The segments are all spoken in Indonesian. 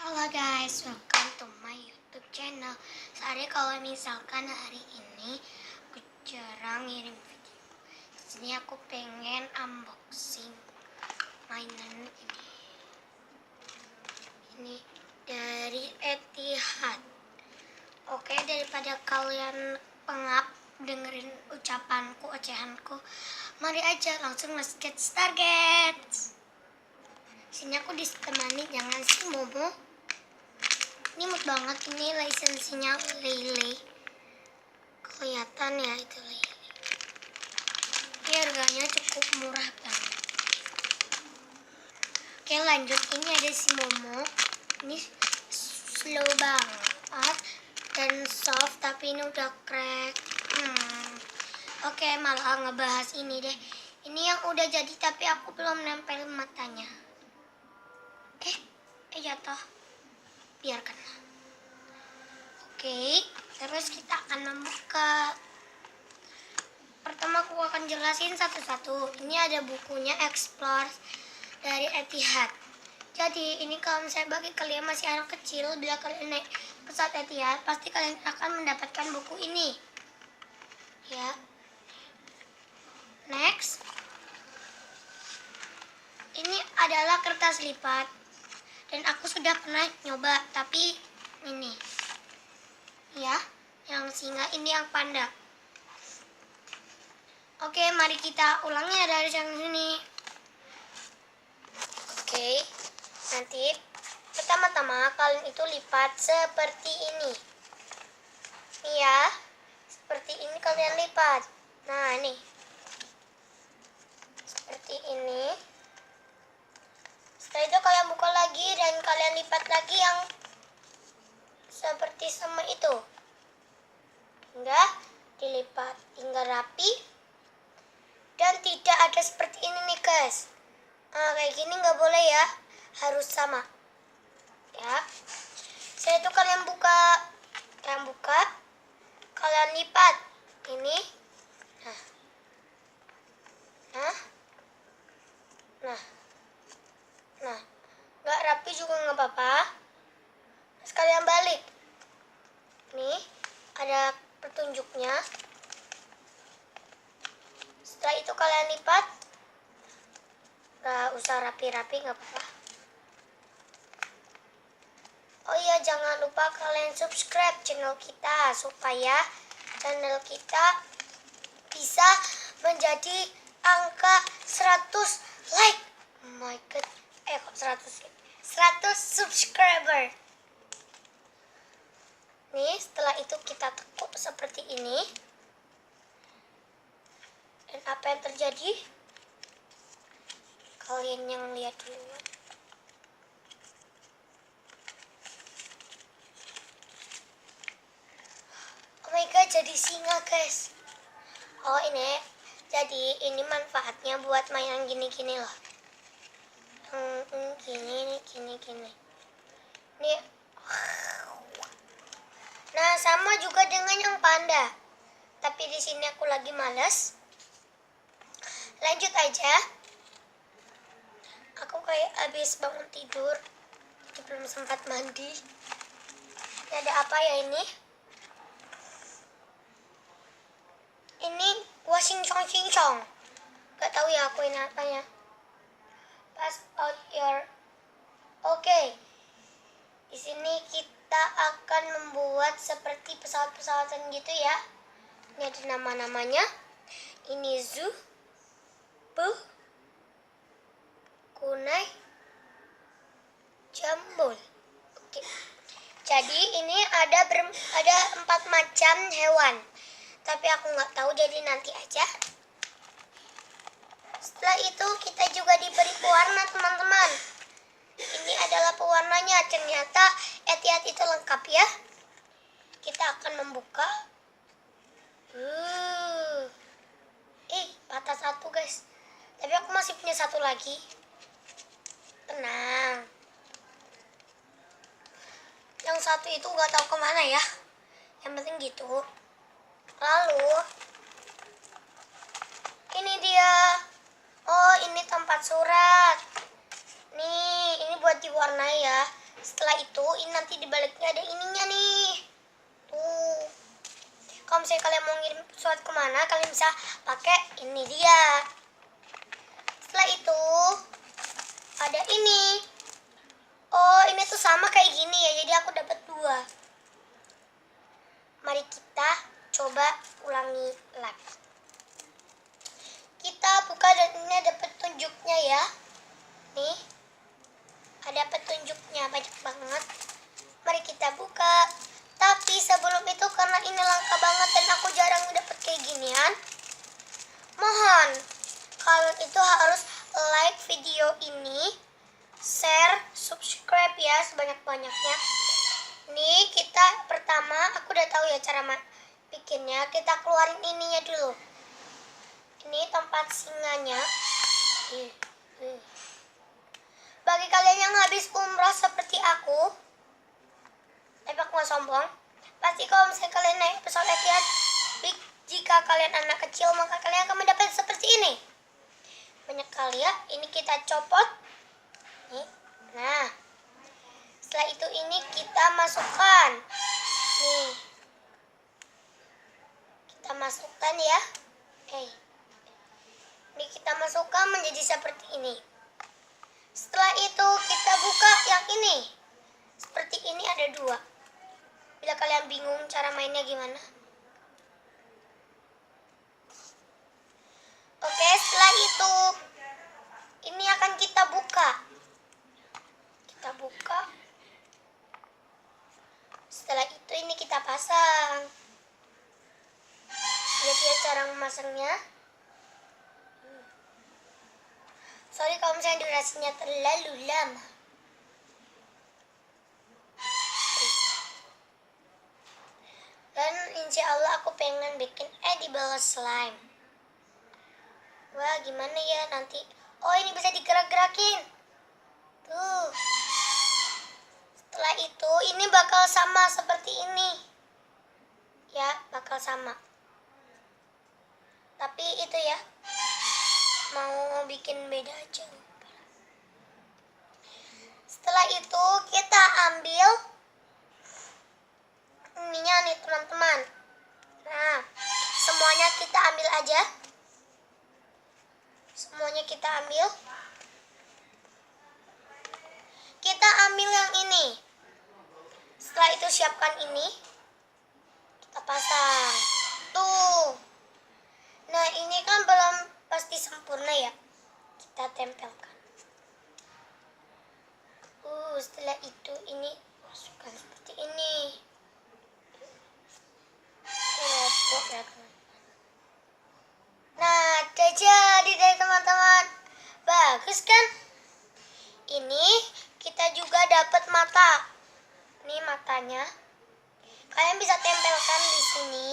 Halo guys, welcome to my YouTube channel. Sorry kalau misalkan hari ini aku jarang ngirim video. Di sini aku pengen unboxing mainan ini. Ini dari Etihad. Oke, daripada kalian pengap dengerin ucapanku, ocehanku, mari aja langsung let's get started. Sini aku ditemani jangan si Momo. Ini imut banget, ini lisensinya Lele. Kelihatan ya itu Lele. Ini harganya cukup murah banget. Oke lanjut, ini ada si Momo. Ini slow banget dan soft, tapi ini udah crack. Oke, malah ngebahas ini deh. Ini yang udah jadi tapi aku belum nempel matanya. Jatuh. Biarkanlah. Oke, terus kita akan membuka. Pertama aku akan jelasin satu-satu. Ini ada bukunya Explore dari Etihad. Jadi ini kalau misalnya bagi kalian masih anak kecil, bila kalian naik pesawat Etihad, pasti kalian akan mendapatkan buku ini. Ya. Next. Ini adalah kertas lipat. Dan aku sudah pernah nyoba, tapi ini. Ya, yang singa, ini yang panda. Oke, mari kita ulangnya dari yang sini. Oke, nanti pertama-tama kalian itu lipat seperti ini. Nih ya, seperti ini kalian lipat. Nah, nih. Seperti ini. Setelah itu kalian buka lagi dan kalian lipat lagi yang seperti sama itu. Hingga dilipat hingga rapi. Dan tidak ada seperti ini nih guys. Nah, kayak gini nggak boleh ya. Harus sama. Ya. Setelah itu kalian buka. Kalian lipat. Ini. Nah, nggak rapi juga nggak apa-apa. Terus kalian balik. Nih, ada petunjuknya. Setelah itu kalian lipat. Nggak usah rapi-rapi, nggak apa-apa. Oh iya, jangan lupa kalian subscribe channel kita supaya channel kita bisa menjadi angka 100 like. Oh my god. Kok 100 subscriber. Nih, setelah itu kita tekuk seperti ini. Dan apa yang terjadi? Kalian yang lihat dulu. Oh my god, jadi singa guys. Oh ini, jadi ini manfaatnya buat mainan gini-gini loh. Gini. Nih. Nah, sama juga dengan yang panda. Tapi di sini aku lagi malas. Lanjut aja. Aku kayak habis bangun tidur. Belum sempat mandi. Ini ada apa ya ini? Ini washing chong. Gak tahu ya aku ini apanya. Pass out your. Oke. Di sini kita akan membuat seperti pesawat-pesawatan gitu ya. Ini ada nama-namanya. Ini Zu, Bu, Kunai, Jambul. Oke. Jadi ini ada 4 macam hewan. Tapi aku nggak tahu, jadi nanti aja. Setelah itu kita juga diberi pewarna teman-teman. Ini adalah pewarnanya. Ternyata Etihad itu lengkap ya. Kita akan membuka. Patah satu guys. Tapi aku masih punya satu lagi. Tenang. Yang satu itu nggak tahu kemana ya. Yang penting gitu. Lalu ini dia. Oh, ini tempat surat. Nih, ini buat diwarnai ya. Setelah itu ini nanti di baliknya ada ininya nih. Tuh. Kalau misalnya kalian mau ngirim surat kemana, kalian bisa pakai ini dia. Setelah itu ada ini. Oh, ini tuh sama kayak gini ya. Jadi aku dapat 2. Mari kita coba ulangi lagi. Kita buka dan ini ada petunjuknya ya. Nih. Ada petunjuknya banyak banget. Mari kita buka. Tapi sebelum itu karena ini langka banget dan aku jarang dapat kayak ginian, mohon kalian itu harus like video ini, share, subscribe ya sebanyak-banyaknya. Nih kita pertama, aku udah tahu ya cara bikinnya. Kita keluarin ininya dulu. Ini tempat singanya. Bagi kalian yang habis umrah seperti aku, tapi aku gak sombong, pasti kalau misalnya kalian naik pesawat Etihad, jika kalian anak kecil maka kalian akan mendapat seperti ini. Banyak kali ya. Ini kita copot nih. Nah, setelah itu ini kita masukkan nih, kita masukkan ya. Ini kita masukkan menjadi seperti ini. Setelah itu kita buka yang ini. Seperti ini ada 2. Bila kalian bingung cara mainnya gimana. Oke, setelah itu ini akan kita buka. Kita buka. Setelah itu ini kita pasang. Lihat ya cara memasangnya. Sorry kalau misalnya durasinya terlalu lama. Dan insya Allah aku pengen bikin edible slime. Wah, gimana ya nanti? Oh, ini bisa digerak-gerakin. Tuh. Setelah itu ini bakal sama seperti ini. Ya, bakal sama. Tapi itu ya, mau bikin beda aja. Setelah itu kita ambil ininya nih teman-teman. Nah, semuanya kita ambil aja. Semuanya kita ambil. Kita ambil yang ini. Setelah itu siapkan ini. Kita pasang. Tuh. Nah, ini kan belum pasti sempurna ya. Kita tempelkan. Setelah itu ini masukkan seperti ini. Nah, udah jadi deh teman-teman. Bagus kan? Ini kita juga dapat mata. Ini matanya. Kalian bisa tempelkan di sini.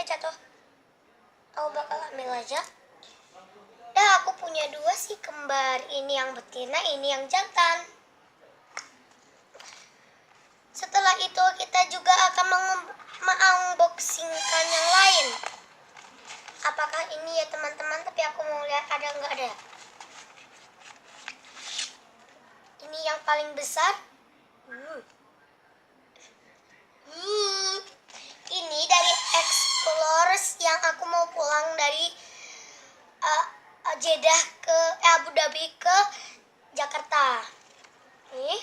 Jatuh. Aku bakal ambil aja. Dah, aku punya 2 sih kembar. Ini yang betina, ini yang jantan. Setelah itu kita juga akan mengunboxingkan yang lain. Apakah ini ya teman-teman? Tapi aku mau lihat ada nggak ada. Ini yang paling besar. Ini dari Explorers yang aku mau pulang dari Jeddah ke Abu Dhabi ke Jakarta. Nih,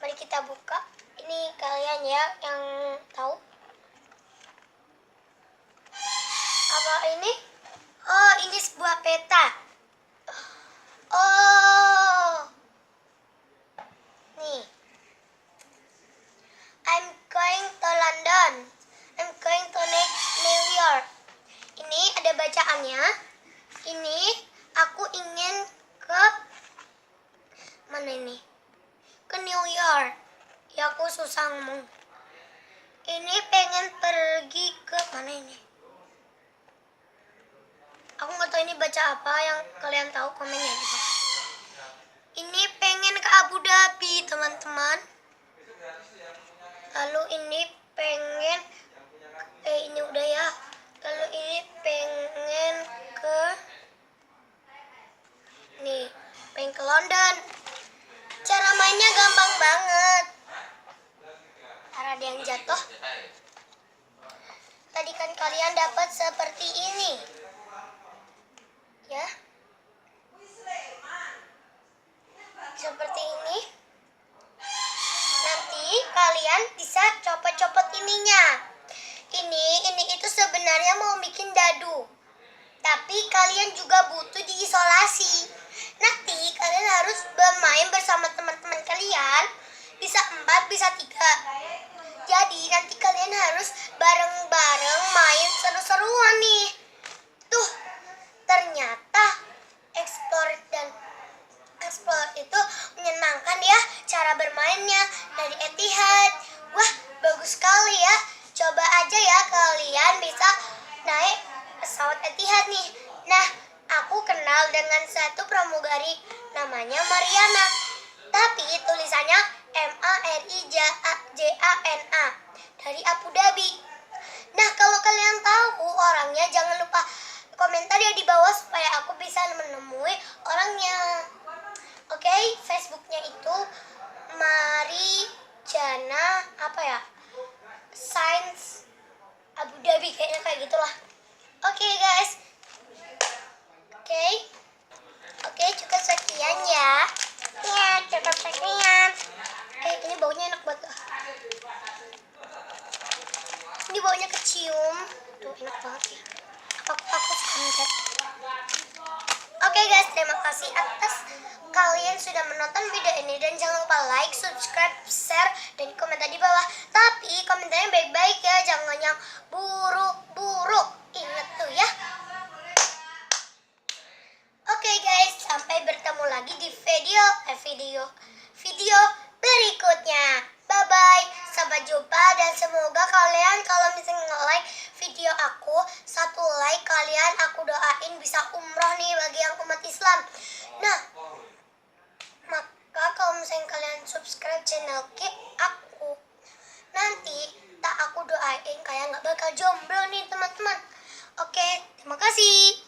mari kita buka. Ini kalian ya yang tahu. Apa ini? Oh, ini sebuah peta. Oh. Nih. I'm going to London. I'm going to New York. Ini ada bacaannya. Ini aku ingin ke mana ini? Ke New York. Ya aku susah ngomong. Ini pengen pergi ke mana ini? Aku nggak tahu ini baca apa, yang kalian tahu komen ya di bawah. Ini pengen ke Abu Dhabi teman-teman. Lalu ini pengen ini udah ya. Lalu ini pengen ke nih main ke London. Cara mainnya gampang banget. Ada yang jatuh. Tadi kan kalian dapat seperti ini. Ya. Seperti ini. Nanti kalian bisa copot-copot ininya. Ini itu sebenarnya mau bikin dadu. Tapi kalian juga butuh diisolasi. Nanti kalian harus bermain bersama teman-teman kalian. Bisa 4, bisa 3. Jadi nanti kalian harus bareng-bareng main seru-seruan nih. Tuh, ternyata explore itu menyenangkan ya cara bermainnya dari Etihad. Wah, bagus sekali ya. Coba aja ya kalian bisa naik pesawat Etihad nih. Nah, aku kenal dengan satu pramugari namanya Mariana. Tapi tulisannya Marijana dari Abu Dhabi. Nah, kalau kalian tahu orangnya jangan lupa komentar ya di bawah supaya aku bisa menemui orangnya. Oke, Facebooknya itu Marijana apa ya? Science Abu Dhabi kayaknya kayak gitulah. Oke, guys. Oke, cukup sekian ya. Ya, cukup sekian. Ini baunya enak banget. Ini baunya kecium. Tuh, enak banget ya. Aku suka mencat. Oke guys, terima kasih atas kalian sudah menonton video ini. Dan jangan lupa like, subscribe, share, dan komentar di bawah. Tapi komentarnya baik-baik ya, jangan yang buruk-buruk. Ingat tuh ya. Oke guys, sampai bertemu lagi di video berikutnya. Bye bye, sampai jumpa dan semoga kalian kalau misalnya nge-like video aku, 1 like kalian aku doain bisa umroh nih bagi yang umat Islam. Nah, maka kalau misalnya kalian subscribe channel aku, nanti tak aku doain kalian gak bakal jomblo nih teman-teman. Oke, terima kasih.